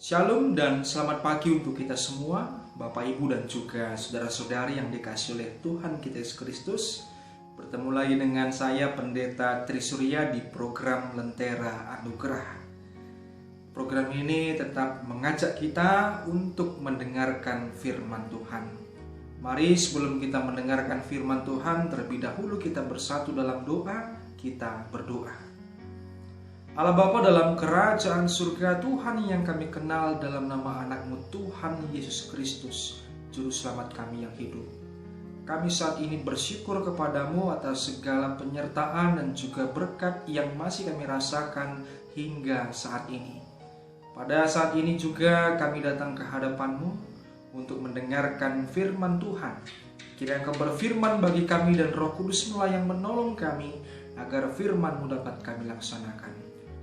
Shalom dan selamat pagi untuk kita semua, Bapak Ibu dan juga saudara-saudari yang dikasihi oleh Tuhan kita Yesus Kristus. Bertemu lagi dengan saya Pendeta Trisurya di program Lentera Anugerah. Program ini tetap mengajak kita untuk mendengarkan firman Tuhan. Mari sebelum kita mendengarkan firman Tuhan, terlebih dahulu kita bersatu dalam doa, kita berdoa. Allah Bapa dalam kerajaan surga, Tuhan yang kami kenal dalam nama anak-Mu Tuhan Yesus Kristus, Juru Selamat kami yang hidup. Kami saat ini bersyukur kepadamu atas segala penyertaan dan juga berkat yang masih kami rasakan hingga saat ini. Pada saat ini juga kami datang ke hadapan-Mu untuk mendengarkan firman Tuhan. Kiranya Engkau berfirman bagi kami dan Roh Kudus-Mu yang menolong kami agar firman-Mu dapat kami laksanakan.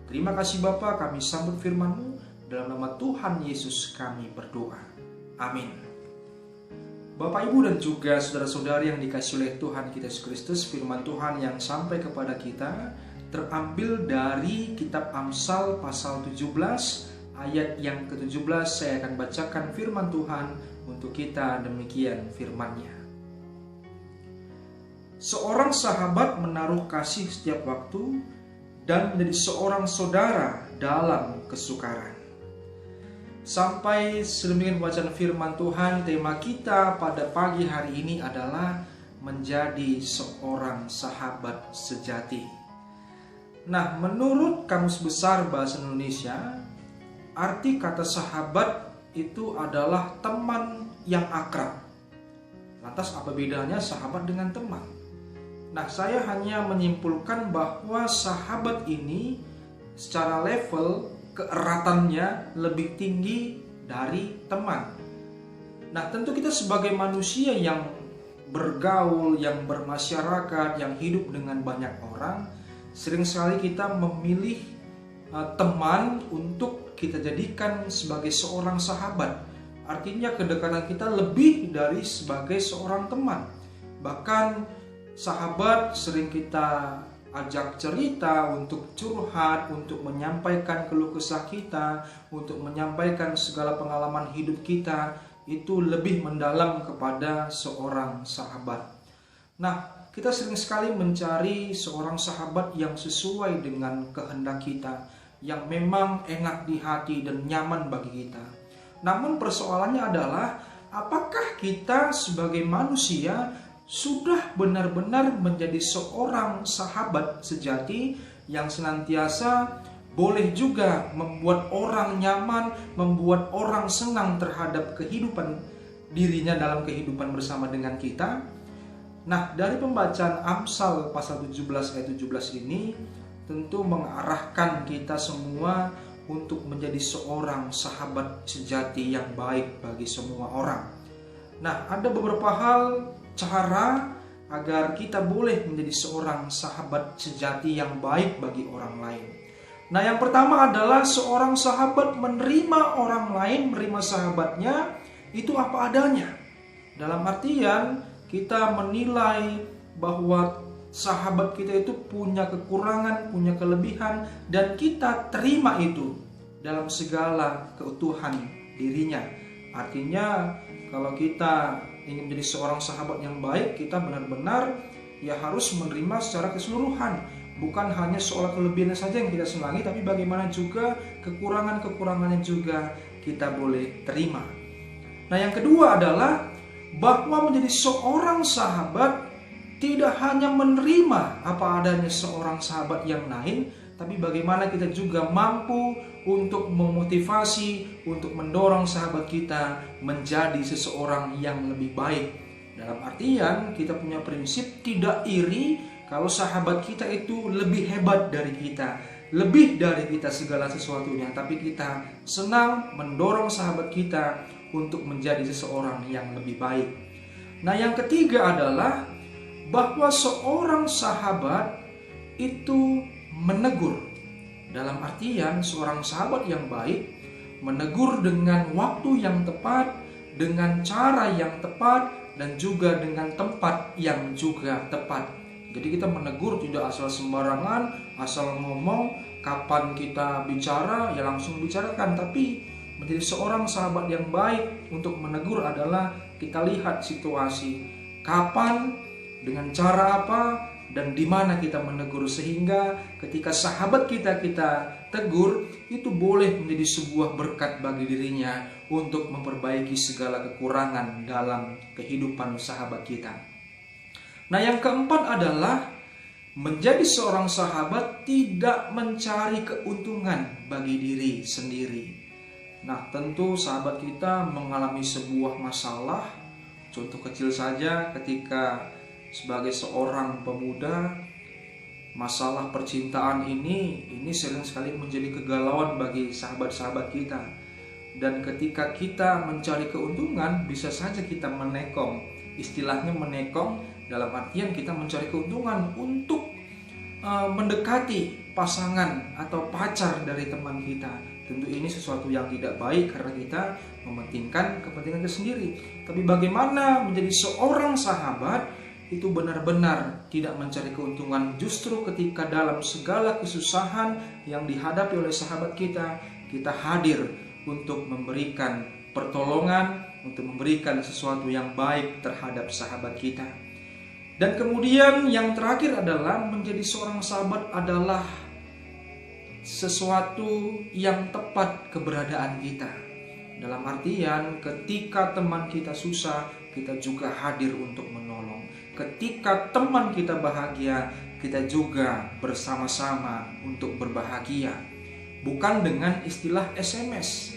Terima kasih Bapa, kami sambut firman-Mu, dalam nama Tuhan Yesus kami berdoa. Amin. Bapak, Ibu dan juga saudara-saudari yang dikasihi oleh Tuhan kita Yesus Kristus, firman Tuhan yang sampai kepada kita terambil dari kitab Amsal pasal 17 ayat yang ke-17. Saya akan bacakan firman Tuhan untuk kita, demikian firman-Nya. Seorang sahabat menaruh kasih setiap waktu dan menjadi seorang saudara dalam kesukaran. Sampai sedemikian bacaan firman Tuhan. Tema kita pada pagi hari ini adalah menjadi seorang sahabat sejati. Nah, menurut Kamus Besar Bahasa Indonesia, arti kata sahabat itu adalah teman yang akrab. Lantas apa bedanya sahabat dengan teman? Nah, saya hanya menyimpulkan bahwa sahabat ini secara level keeratannya lebih tinggi dari teman. Nah, tentu kita sebagai manusia yang bergaul, yang bermasyarakat, yang hidup dengan banyak orang, sering sekali kita memilih teman untuk kita jadikan sebagai seorang sahabat. Artinya kedekatan kita lebih dari sebagai seorang teman. Bahkan sahabat sering kita ajak cerita, untuk curhat, untuk menyampaikan keluh kesah kita, untuk menyampaikan segala pengalaman hidup kita, itu lebih mendalam kepada seorang sahabat. Nah, kita sering sekali mencari seorang sahabat yang sesuai dengan kehendak kita, yang memang enak di hati dan nyaman bagi kita. Namun persoalannya adalah, apakah kita sebagai manusia sudah benar-benar menjadi seorang sahabat sejati yang senantiasa boleh juga membuat orang nyaman, membuat orang senang terhadap kehidupan dirinya dalam kehidupan bersama dengan kita? Nah, dari pembacaan Amsal pasal 17 ayat 17 ini tentu mengarahkan kita semua untuk menjadi seorang sahabat sejati yang baik bagi semua orang. Nah, ada beberapa hal cara agar kita boleh menjadi seorang sahabat sejati yang baik bagi orang lain. Nah, yang pertama adalah seorang sahabat menerima orang lain, menerima sahabatnya itu apa adanya. Dalam artian kita menilai bahwa sahabat kita itu punya kekurangan, punya kelebihan, dan kita terima itu dalam segala keutuhan dirinya. Artinya kalau kita ingin menjadi seorang sahabat yang baik, kita benar-benar harus menerima secara keseluruhan. Bukan hanya soal kelebihannya saja yang kita senangi, tapi bagaimana juga kekurangan-kekurangannya juga kita boleh terima. Nah, yang kedua adalah bahwa menjadi seorang sahabat tidak hanya menerima apa adanya seorang sahabat yang lain, tapi bagaimana kita juga mampu untuk memotivasi, untuk mendorong sahabat kita menjadi seseorang yang lebih baik. Dalam artian kita punya prinsip tidak iri kalau sahabat kita itu lebih hebat dari kita, lebih dari kita segala sesuatunya, tapi kita senang mendorong sahabat kita untuk menjadi seseorang yang lebih baik. Nah, yang ketiga adalah bahwa seorang sahabat itu menegur. Dalam artian seorang sahabat yang baik menegur dengan waktu yang tepat, dengan cara yang tepat, dan juga dengan tempat yang juga tepat. Jadi kita menegur tidak asal sembarangan, asal ngomong, kapan kita bicara ya langsung bicarakan. Tapi menjadi seorang sahabat yang baik untuk menegur adalah kita lihat situasi, kapan, dengan cara apa, dan di mana kita menegur, sehingga ketika sahabat kita tegur, itu boleh menjadi sebuah berkat bagi dirinya untuk memperbaiki segala kekurangan dalam kehidupan sahabat kita. Nah, yang keempat adalah menjadi seorang sahabat tidak mencari keuntungan bagi diri sendiri. Nah, tentu sahabat kita mengalami sebuah masalah. Contoh kecil saja, ketika sebagai seorang pemuda, masalah percintaan ini sering sekali menjadi kegalauan bagi sahabat-sahabat kita. Dan ketika kita mencari keuntungan, bisa saja kita menekong. Istilahnya menekong dalam artian kita mencari keuntungan untuk mendekati pasangan atau pacar dari teman kita. Tentu ini sesuatu yang tidak baik karena kita mementingkan kepentingan kita sendiri. Tapi bagaimana menjadi seorang sahabat itu benar-benar tidak mencari keuntungan, justru ketika dalam segala kesusahan yang dihadapi oleh sahabat kita, kita hadir untuk memberikan pertolongan, untuk memberikan sesuatu yang baik terhadap sahabat kita. Dan kemudian yang terakhir adalah menjadi seorang sahabat adalah sesuatu yang tepat keberadaan kita. Dalam artian ketika teman kita susah, kita juga hadir untuk menolong. Ketika teman kita bahagia, kita juga bersama-sama untuk berbahagia. Bukan dengan istilah SMS.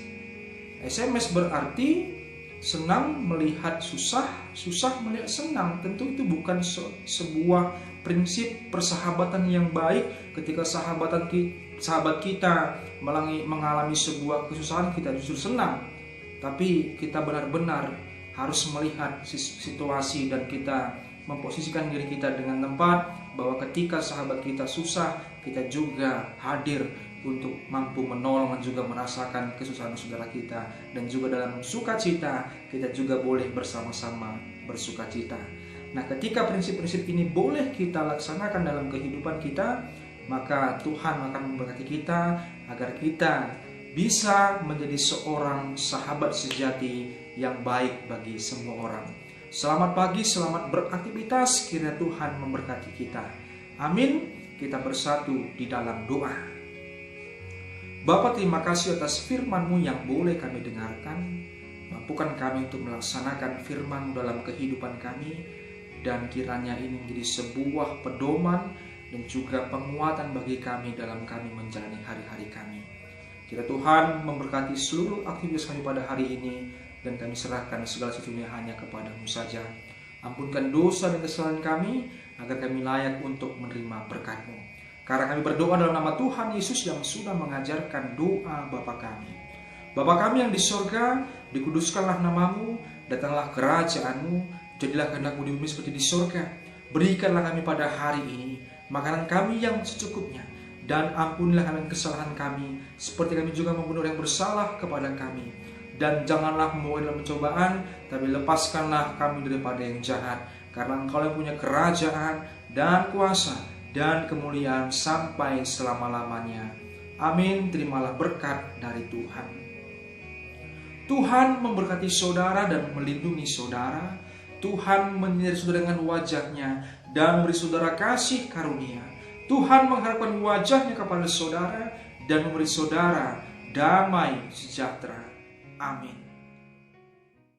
SMS berarti senang melihat susah, susah melihat senang. Tentu itu bukan sebuah prinsip persahabatan yang baik. Ketika sahabat kita mengalami sebuah kesusahan, kita justru senang. Tapi kita benar-benar harus melihat situasi dan kita memposisikan diri kita dengan tepat, bahwa ketika sahabat kita susah, kita juga hadir untuk mampu menolong dan juga merasakan kesusahan saudara kita. Dan juga dalam sukacita, kita juga boleh bersama-sama bersukacita. Nah, ketika prinsip-prinsip ini boleh kita laksanakan dalam kehidupan kita, maka Tuhan akan memberkati kita agar kita bisa menjadi seorang sahabat sejati yang baik bagi semua orang. Selamat pagi, selamat beraktivitas, kiranya Tuhan memberkati kita. Amin. Kita bersatu di dalam doa. Bapa, terima kasih atas firman-Mu yang boleh kami dengarkan. Mampukan kami untuk melaksanakan firman-Mu dalam kehidupan kami, dan kiranya ini menjadi sebuah pedoman dan juga penguatan bagi kami dalam kami menjalani hari-hari kami. Kiranya Tuhan memberkati seluruh aktivitas kami pada hari ini, dan kami serahkan segala sesuatunya hanya kepada-Mu saja. Ampunkan dosa dan kesalahan kami, agar kami layak untuk menerima berkat-Mu. Karena kami berdoa dalam nama Tuhan Yesus yang sudah mengajarkan doa Bapa kami. Bapa kami yang di sorga, dikuduskanlah nama-Mu, datanglah kerajaan-Mu, jadilah kehendak-Mu di bumi seperti di sorga. Berikanlah kami pada hari ini makanan kami yang secukupnya, dan ampunilah kami kesalahan kami, seperti kami juga mengampuni orang yang bersalah kepada kami. Dan janganlah membawa dalam pencobaan, tapi lepaskanlah kami daripada yang jahat. Karena Engkau yang punya kerajaan dan kuasa dan kemuliaan sampai selama-lamanya. Amin. Terimalah berkat dari Tuhan. Tuhan memberkati saudara dan melindungi saudara. Tuhan menyinari saudara dengan wajah-Nya dan memberi saudara kasih karunia. Tuhan mengharapkan wajah-Nya kepada saudara dan memberi saudara damai sejahtera. Amin.